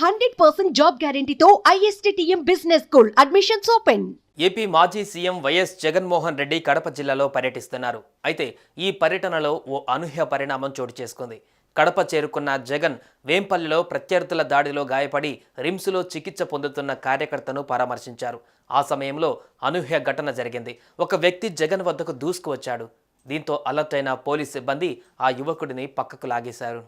100% job గ్యారంటీతో ISTTM business school admissions open. AP మాజీ CM YS Jaganmohan Reddy Kadapa జిల్లాలో పర్యటిస్తున్నారు. అయితే ఈ పర్యటనలో ఓ అనూహ్య పరిణామం చోటు చేసుకుంది. కడప చేరుకున్న జగన్ వేంపల్లిలో ప్రత్యర్థుల దాడిలో గాయపడి రిమ్స్లో చికిత్స పొందుతున్న కార్యకర్తను పరామర్శించారు. ఆ సమయంలో అనూహ్య ఘటన జరిగింది. ఒక వ్యక్తి జగన్ వద్దకు దూసుకువచ్చాడు. దీంతో అలర్ట్ అయిన పోలీస్ సిబ్బంది ఆ యువకుడిని పక్కకు లాగేశారు.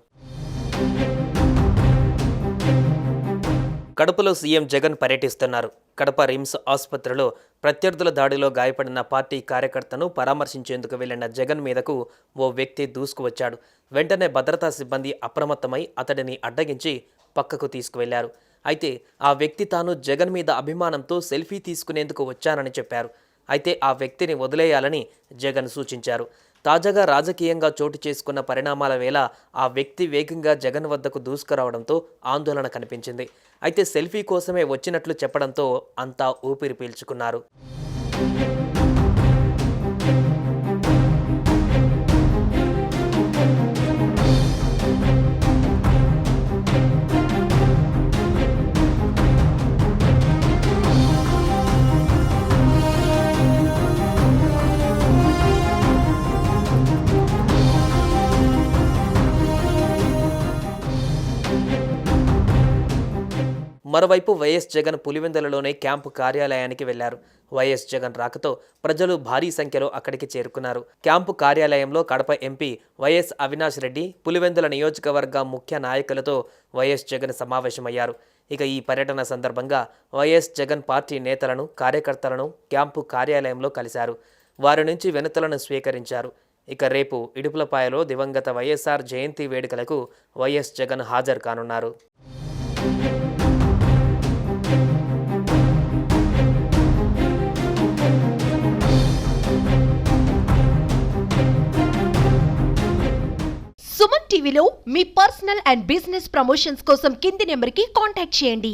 కడపలో సీఎం జగన్ పర్యటిస్తున్నారు. కడప రిమ్స్ ఆసుపత్రిలో ప్రత్యర్థుల దాడిలో గాయపడిన పార్టీ కార్యకర్తను పరామర్శించేందుకు వెళ్లిన జగన్ మీదకు ఓ వ్యక్తి దూసుకువచ్చాడు. వెంటనే భద్రతా సిబ్బంది అప్రమత్తమై అతడిని అడ్డగించి పక్కకు తీసుకువెళ్లారు. అయితే ఆ వ్యక్తి తాను జగన్ మీద అభిమానంతో సెల్ఫీ తీసుకునేందుకు వచ్చానని చెప్పారు. అయితే ఆ వ్యక్తిని వదిలేయాలని జగన్ సూచించారు. తాజాగా రాజకీయంగా చోటు చేసుకున్న పరిణామాల వేళ ఆ వ్యక్తి వేగంగా జగన్ వద్దకు దూసుకురావడంతో ఆందోళన కనిపించింది. అయితే సెల్ఫీ కోసమే వచ్చినట్లు చెప్పడంతో అంతా ఊపిరి పీల్చుకున్నారు. మరోవైపు వైఎస్ జగన్ పులివెందులలోనే క్యాంపు కార్యాలయానికి వెళ్లారు. వైఎస్ జగన్ రాకతో ప్రజలు భారీ సంఖ్యలో అక్కడికి చేరుకున్నారు. క్యాంపు కార్యాలయంలో కడప ఎంపీ వైఎస్ అవినాష్ రెడ్డి, పులివెందుల నియోజకవర్గ ముఖ్య నాయకులతో వైఎస్ జగన్ సమావేశమయ్యారు. ఇక ఈ పర్యటన సందర్భంగా వైఎస్ జగన్ పార్టీ నేతలను, కార్యకర్తలను క్యాంపు కార్యాలయంలో కలిశారు. వారి నుంచి వినతులను స్వీకరించారు. ఇక రేపు ఇడుపులపాయలో దివంగత వైఎస్ఆర్ జయంతి వేడుకలకు వైఎస్ జగన్ హాజరు కానున్నారు. సుమన్ టీవీలో మీ పర్సనల్ అండ్ బిజినెస్ ప్రమోషన్స్ కోసం కింది నెంబర్కి కాంటాక్ట్ చేయండి.